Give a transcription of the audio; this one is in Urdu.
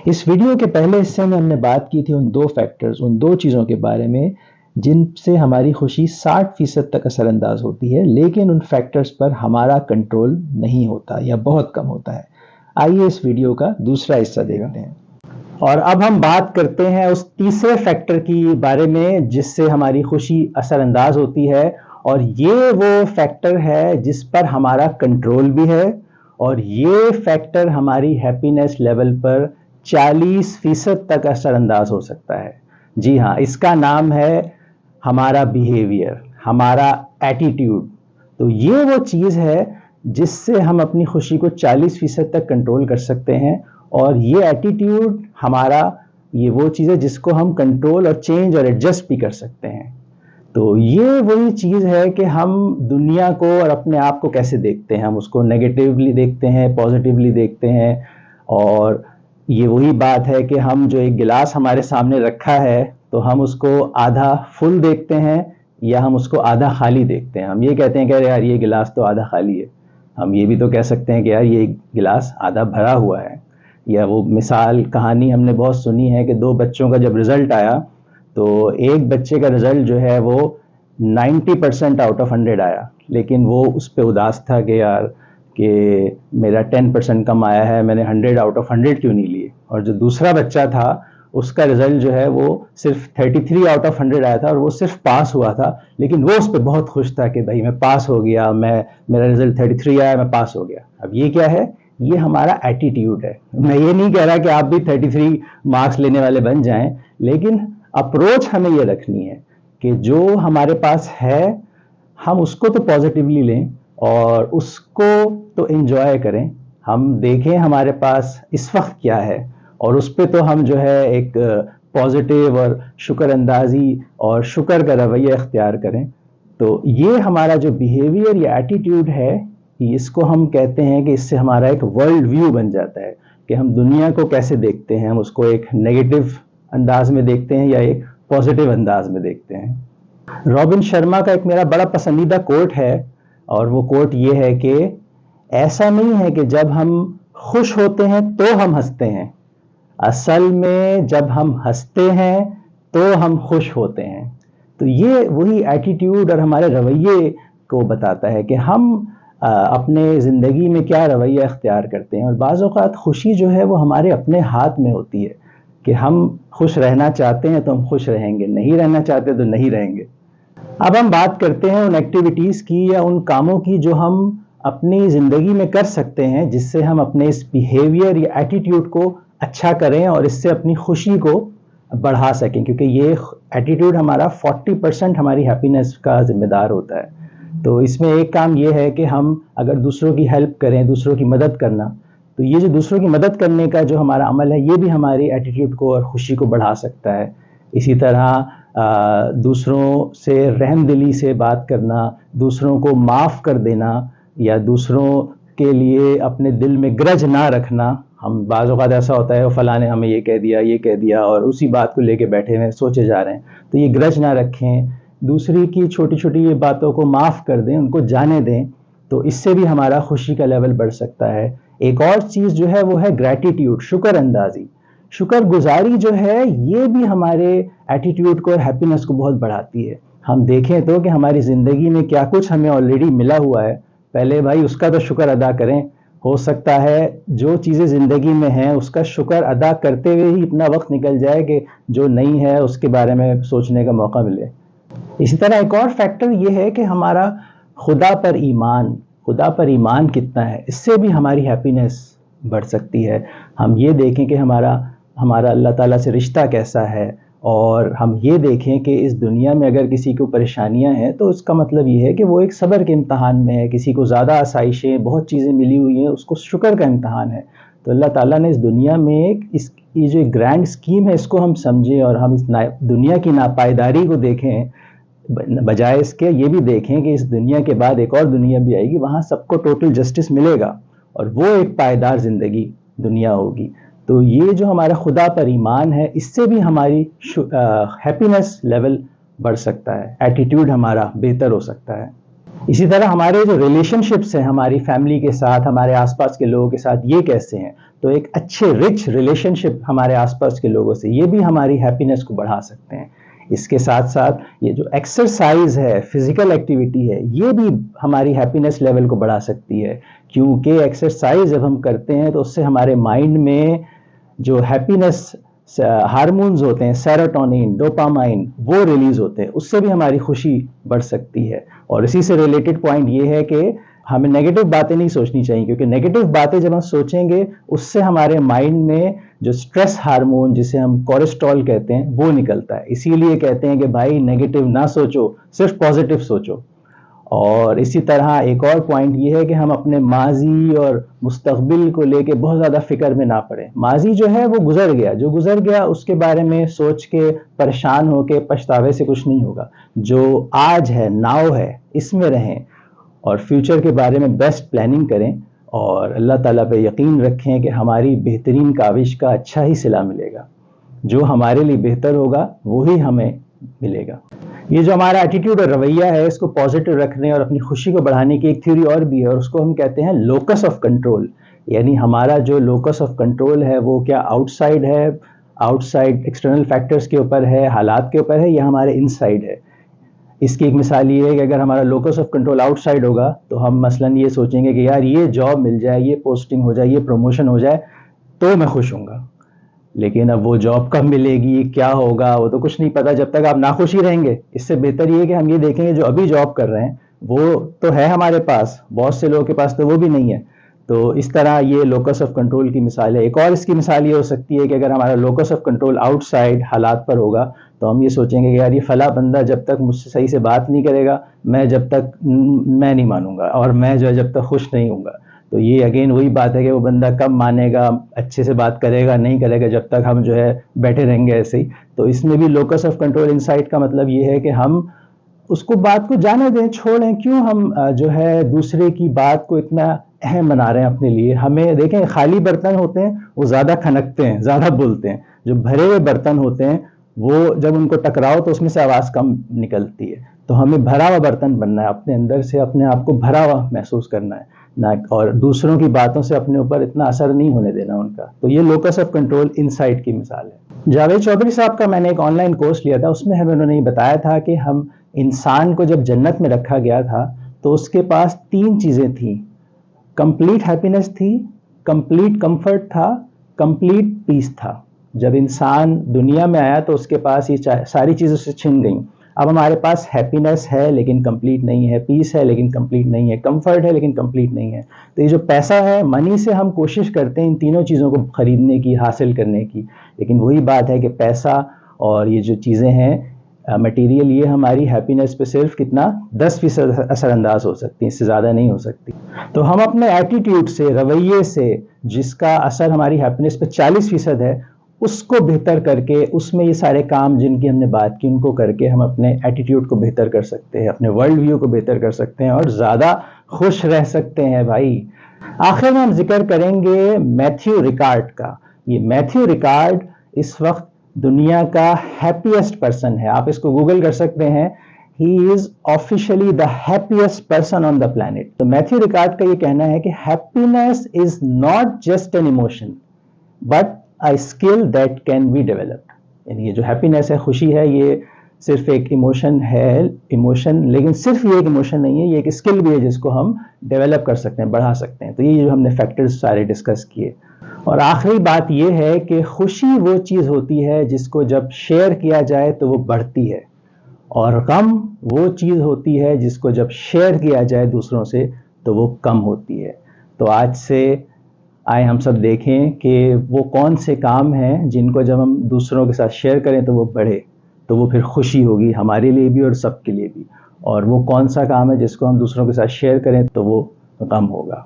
اس ویڈیو کے پہلے حصے میں ہم نے بات کی تھی ان دو فیکٹرز، ان دو چیزوں کے بارے میں جن سے ہماری خوشی 60% تک اثر انداز ہوتی ہے، لیکن ان فیکٹرز پر ہمارا کنٹرول نہیں ہوتا یا بہت کم ہوتا ہے۔ آئیے اس ویڈیو کا دوسرا حصہ دیکھتے ہیں، اور اب ہم بات کرتے ہیں اس تیسرے فیکٹر کی بارے میں جس سے ہماری خوشی اثر انداز ہوتی ہے، اور یہ وہ فیکٹر ہے جس پر ہمارا کنٹرول بھی ہے، اور یہ فیکٹر ہماری ہیپینس لیول پر 40% تک اثر انداز ہو سکتا ہے۔ جی ہاں، اس کا نام ہے ہمارا بیہیویئر، ہمارا ایٹیٹیوڈ۔ تو یہ وہ چیز ہے جس سے ہم اپنی خوشی کو 40% تک کنٹرول کر سکتے ہیں، اور یہ ایٹیٹیوڈ ہمارا یہ وہ چیز ہے جس کو ہم کنٹرول اور چینج اور ایڈجسٹ بھی کر سکتے ہیں۔ تو یہ وہی چیز ہے کہ ہم دنیا کو اور اپنے آپ کو کیسے دیکھتے ہیں، ہم اس کو نیگیٹیولی دیکھتے ہیں، پازیٹیولی دیکھتے ہیں، اور یہ وہی بات ہے کہ ہم جو ایک گلاس ہمارے سامنے رکھا ہے تو ہم اس کو آدھا فل دیکھتے ہیں یا ہم اس کو آدھا خالی دیکھتے ہیں۔ ہم یہ کہتے ہیں کہ یار یہ گلاس تو آدھا خالی ہے، ہم یہ بھی تو کہہ سکتے ہیں کہ یار یہ گلاس آدھا بھرا ہوا ہے۔ یا وہ مثال کہانی ہم نے بہت سنی ہے کہ 2 بچوں کا جب رزلٹ آیا تو ایک بچے کا رزلٹ جو ہے وہ 90% آؤٹ آف 100 آیا، لیکن وہ اس پہ اداس تھا کہ یار کہ میرا 10% کم آیا ہے، میں نے 100 آؤٹ آف 100 کیوں نہیں لیے۔ اور جو دوسرا بچہ تھا اس کا رزلٹ جو ہے وہ صرف 33 آؤٹ آف 100 آیا تھا، اور وہ صرف پاس ہوا تھا، لیکن وہ اس پہ بہت خوش تھا کہ بھائی میں پاس ہو گیا، میرا رزلٹ 33 آیا، میں پاس ہو گیا۔ اب یہ کیا ہے؟ یہ ہمارا ایٹیٹیوڈ ہے۔ میں یہ نہیں کہہ رہا کہ آپ بھی 33 مارکس لینے والے بن جائیں، لیکن اپروچ ہمیں یہ رکھنی ہے کہ جو ہمارے پاس ہے ہم اس کو تو پازیٹیولی لیں اور اس کو تو انجوائے کریں۔ ہم دیکھیں ہمارے پاس اس وقت کیا ہے، اور اس پہ تو ہم جو ہے ایک پازیٹیو اور شکر اندازی اور شکر کا رویہ اختیار کریں۔ تو یہ ہمارا جو بیہیویئر یا ایٹیٹیوڈ ہے، اس کو ہم کہتے ہیں کہ اس سے ہمارا ایک ورلڈ ویو بن جاتا ہے کہ ہم دنیا کو کیسے دیکھتے ہیں، ہم اس کو ایک نیگیٹو انداز میں دیکھتے ہیں یا ایک پازیٹیو انداز میں دیکھتے ہیں۔ رابن شرما کا ایک میرا بڑا پسندیدہ کوٹ ہے، اور وہ کوٹ یہ ہے کہ ایسا نہیں ہے کہ جب ہم خوش ہوتے ہیں تو ہم ہنستے ہیں، اصل میں جب ہم ہنستے ہیں تو ہم خوش ہوتے ہیں۔ تو یہ وہی ایٹیٹیوڈ اور ہمارے رویے کو بتاتا ہے کہ ہم اپنے زندگی میں کیا رویہ اختیار کرتے ہیں، اور بعض اوقات خوشی جو ہے وہ ہمارے اپنے ہاتھ میں ہوتی ہے کہ ہم خوش رہنا چاہتے ہیں تو ہم خوش رہیں گے، نہیں رہنا چاہتے تو نہیں رہیں گے۔ اب ہم بات کرتے ہیں ان ایکٹیویٹیز کی یا ان کاموں کی جو ہم اپنی زندگی میں کر سکتے ہیں جس سے ہم اپنے اس بیہیویئر یا ایٹیٹیوڈ کو اچھا کریں اور اس سے اپنی خوشی کو بڑھا سکیں، کیونکہ یہ ایٹیٹیوڈ ہمارا 40% ہماری ہیپینس کا ذمہ دار ہوتا ہے۔ تو اس میں ایک کام یہ ہے کہ ہم اگر دوسروں کی ہیلپ کریں، دوسروں کی مدد کرنا، تو یہ جو دوسروں کی مدد کرنے کا جو ہمارا عمل ہے یہ بھی ہماری ایٹیٹیوڈ کو اور خوشی کو بڑھا سکتا ہے۔ اسی طرح دوسروں سے رحم دلی سے بات کرنا، دوسروں کو معاف کر دینا، یا دوسروں کے لیے اپنے دل میں گرج نہ رکھنا۔ ہم بعض اوقات ایسا ہوتا ہے فلاں نے ہمیں یہ کہہ دیا اور اسی بات کو لے کے بیٹھے ہوئے سوچے جا رہے ہیں، تو یہ گرج نہ رکھیں، دوسری کی چھوٹی چھوٹی یہ باتوں کو معاف کر دیں، ان کو جانے دیں، تو اس سے بھی ہمارا خوشی کا لیول بڑھ سکتا ہے۔ ایک اور چیز جو ہے وہ ہے گریٹیٹیوڈ، شکر اندازی۔ شکر گزاری جو ہے یہ بھی ہمارے ایٹیٹیوڈ کو اور ہیپینس کو بہت بڑھاتی ہے۔ ہم دیکھیں تو کہ ہماری زندگی میں کیا کچھ ہمیں آلریڈی ملا ہوا ہے، پہلے بھائی اس کا تو شکر ادا کریں۔ ہو سکتا ہے جو چیزیں زندگی میں ہیں اس کا شکر ادا کرتے ہوئے ہی اتنا وقت نکل جائے کہ جو نہیں ہے اس کے بارے میں سوچنے کا موقع ملے۔ اسی طرح ایک اور فیکٹر یہ ہے کہ ہمارا خدا پر ایمان کتنا ہے، اس سے بھی ہماری ہیپینس بڑھ سکتی ہے۔ ہم یہ دیکھیں کہ ہمارا اللہ تعالیٰ سے رشتہ کیسا ہے، اور ہم یہ دیکھیں کہ اس دنیا میں اگر کسی کو پریشانیاں ہیں تو اس کا مطلب یہ ہے کہ وہ ایک صبر کے امتحان میں ہے، کسی کو زیادہ آسائشیں، بہت چیزیں ملی ہوئی ہیں، اس کو شکر کا امتحان ہے۔ تو اللہ تعالیٰ نے اس دنیا میں یہ جو گرینڈ اسکیم ہے اس کو ہم سمجھیں، اور ہم اس دنیا کی ناپائیداری کو دیکھیں، بجائے اس کے یہ بھی دیکھیں کہ اس دنیا کے بعد ایک اور دنیا بھی آئے گی، وہاں سب کو ٹوٹل جسٹس ملے گا، اور وہ ایک پائیدار زندگی دنیا ہوگی۔ تو یہ جو ہمارا خدا پر ایمان ہے اس سے بھی ہماری ہیپینس لیول بڑھ سکتا ہے، ایٹیٹیوڈ ہمارا بہتر ہو سکتا ہے۔ اسی طرح ہمارے جو ریلیشن شپس ہیں ہماری فیملی کے ساتھ، ہمارے آس پاس کے لوگوں کے ساتھ، یہ کیسے ہیں؟ تو ایک اچھے رچ ریلیشن شپ ہمارے آس پاس کے لوگوں سے، یہ بھی ہماری ہیپینس کو بڑھا سکتے ہیں۔ اس کے ساتھ ساتھ یہ جو ایکسرسائز ہے، فزیکل ایکٹیویٹی ہے، یہ بھی ہماری ہیپینس لیول کو بڑھا سکتی ہے، کیونکہ ایکسرسائز جب ہم کرتے ہیں تو اس سے ہمارے مائنڈ میں جو ہیپینس ہارمونز ہوتے ہیں، سیروٹونین، ڈوپامائن، وہ ریلیز ہوتے ہیں، اس سے بھی ہماری خوشی بڑھ سکتی ہے۔ اور اسی سے ریلیٹڈ پوائنٹ یہ ہے کہ ہمیں نیگیٹو باتیں نہیں سوچنی چاہیے، کیونکہ نیگیٹو باتیں جب ہم سوچیں گے اس سے ہمارے مائنڈ میں جو سٹریس ہارمون جسے ہم کولیسٹرول کہتے ہیں وہ نکلتا ہے۔ اسی لیے کہتے ہیں کہ بھائی نیگیٹو نہ سوچو، صرف پازیٹیو سوچو۔ اور اسی طرح ایک اور پوائنٹ یہ ہے کہ ہم اپنے ماضی اور مستقبل کو لے کے بہت زیادہ فکر میں نہ پڑیں۔ ماضی جو ہے وہ گزر گیا، جو گزر گیا اس کے بارے میں سوچ کے پریشان ہو کے پچھتاوے سے کچھ نہیں ہوگا۔ جو آج ہے، ناؤ ہے، اس میں رہیں اور فیوچر کے بارے میں بیسٹ پلاننگ کریں، اور اللہ تعالیٰ پہ یقین رکھیں کہ ہماری بہترین کاوش کا اچھا ہی صلہ ملے گا۔ جو ہمارے لیے بہتر ہوگا وہی ہمیں ملے گا۔ یہ جو ہمارا ایٹیٹیوڈ اور رویہ ہے، اس کو پازیٹیو رکھنے اور اپنی خوشی کو بڑھانے کی ایک تھیوری اور بھی ہے، اور اس کو ہم کہتے ہیں لوکس آف کنٹرول۔ یعنی ہمارا جو لوکس آف کنٹرول ہے وہ کیا آؤٹ سائڈ ہے، آؤٹ سائڈ ایکسٹرنل فیکٹرز کے اوپر ہے، حالات کے اوپر ہے، یا ہمارے ان سائڈ ہے۔ اس کی ایک مثال یہ ہے کہ اگر ہمارا locus of control out side ہوگا تو ہم مثلاً یہ سوچیں گے کہ یار یہ جاب مل جائے، یہ پوسٹنگ ہو جائے، یہ پروموشن ہو جائے تو میں خوش ہوں گا۔ لیکن اب وہ جاب کب ملے گی، کیا ہوگا، وہ تو کچھ نہیں پتا جب تک آپ ناخوشی رہیں گے۔ اس سے بہتر یہ ہے کہ ہم یہ دیکھیں گے جو ابھی جاب کر رہے ہیں وہ تو ہے ہمارے پاس، بہت سے لوگوں کے پاس تو وہ بھی نہیں ہے۔ تو اس طرح یہ لوکس آف کنٹرول کی مثال ہے۔ ایک اور اس کی مثال یہ ہو سکتی ہے کہ اگر ہمارا locus of control out side حالات پر ہوگا تو ہم یہ سوچیں گے کہ یار یہ فلاں بندہ جب تک مجھ سے صحیح سے بات نہیں کرے گا میں نہیں مانوں گا، اور میں جو ہے جب تک خوش نہیں ہوں گا۔ تو یہ اگین وہی بات ہے کہ وہ بندہ کب مانے گا، اچھے سے بات کرے گا نہیں کرے گا، جب تک ہم جو ہے بیٹھے رہیں گے ایسے ہی۔ تو اس میں بھی لوکس آف کنٹرول انسائٹ کا مطلب یہ ہے کہ ہم اس کو بات کو جانے دیں، چھوڑیں، کیوں ہم جو ہے دوسرے کی بات کو اتنا اہم بنا رہے ہیں اپنے لیے۔ ہمیں دیکھیں خالی برتن ہوتے ہیں وہ زیادہ کھنکتے ہیں، زیادہ بولتے ہیں، جو بھرے ہوئے برتن ہوتے ہیں وہ جب ان کو ٹکراؤ تو اس میں سے آواز کم نکلتی ہے۔ تو ہمیں بھرا ہوا برتن بننا ہے، اپنے اندر سے اپنے آپ کو بھرا ہوا محسوس کرنا ہے نہ، اور دوسروں کی باتوں سے اپنے اوپر اتنا اثر نہیں ہونے دینا ان کا۔ تو یہ لوکس آف کنٹرول انسائٹ کی مثال ہے۔ جاوید چودھری صاحب کا میں نے ایک آن لائن کورس لیا تھا، اس میں ہمیں انہوں نے یہ بتایا تھا کہ ہم انسان کو جب جنت میں رکھا گیا تھا تو اس کے پاس 3 چیزیں تھیں: کمپلیٹ ہیپینس تھی، کمپلیٹ کمفرٹ تھا، کمپلیٹ پیس تھا۔ جب انسان دنیا میں آیا تو اس کے پاس یہ ساری چیزیں سے چھن گئیں۔ اب ہمارے پاس ہیپینس ہے لیکن کمپلیٹ نہیں ہے، پیس ہے لیکن کمپلیٹ نہیں ہے، کمفرٹ ہے لیکن کمپلیٹ نہیں ہے۔ تو یہ جو پیسہ ہے، منی سے ہم کوشش کرتے ہیں ان تینوں چیزوں کو خریدنے کی، حاصل کرنے کی، لیکن وہی بات ہے کہ پیسہ اور یہ جو چیزیں ہیں مٹیریل، یہ ہماری ہیپینس پہ صرف کتنا 10% اثر انداز ہو سکتی ہیں، اس سے زیادہ نہیں ہو سکتی۔ تو ہم اپنے ایٹیٹیوڈ سے، رویے سے، جس کا اثر ہماری ہیپینس پہ 40% ہے، اس کو بہتر کر کے، اس میں یہ سارے کام جن کی ہم نے بات کی ان کو کر کے ہم اپنے ایٹیٹیوڈ کو بہتر کر سکتے ہیں، اپنے ورلڈ ویو کو بہتر کر سکتے ہیں اور زیادہ خوش رہ سکتے ہیں بھائی۔ آخر میں ہم ذکر کریں گے میتھیو ریکارڈ کا۔ یہ میتھیو ریکارڈ اس وقت دنیا کا ہیپیسٹ پرسن ہے، آپ اس کو گوگل کر سکتے ہیں۔ He is officially the happiest person on the planet۔ تو میتھیو ریکارڈ کا یہ کہنا ہے کہ happiness is not just an emotion but a skill that can be developed۔ یعنی یہ جو ہیپینس ہے، خوشی ہے، یہ صرف ایک ایموشن ہے، لیکن صرف یہ ایک ایموشن نہیں ہے، یہ ایک اسکل بھی ہے جس کو ہم ڈیولپ کر سکتے ہیں، بڑھا سکتے ہیں۔ تو یہ جو ہم نے فیکٹرز سارے ڈسکس کیے، اور آخری بات یہ ہے کہ خوشی وہ چیز ہوتی ہے جس کو جب شیئر کیا جائے تو وہ بڑھتی ہے، اور غم وہ چیز ہوتی ہے جس کو جب شیئر کیا جائے دوسروں سے تو وہ کم ہوتی ہے۔ تو آج سے آئے ہم سب دیکھیں کہ وہ کون سے کام ہیں جن کو جب ہم دوسروں کے ساتھ شیئر کریں تو وہ بڑھے، تو وہ پھر خوشی ہوگی ہمارے لیے بھی اور سب کے لیے بھی، اور وہ کون سا کام ہے جس کو ہم دوسروں کے ساتھ شیئر کریں تو وہ غم ہوگا۔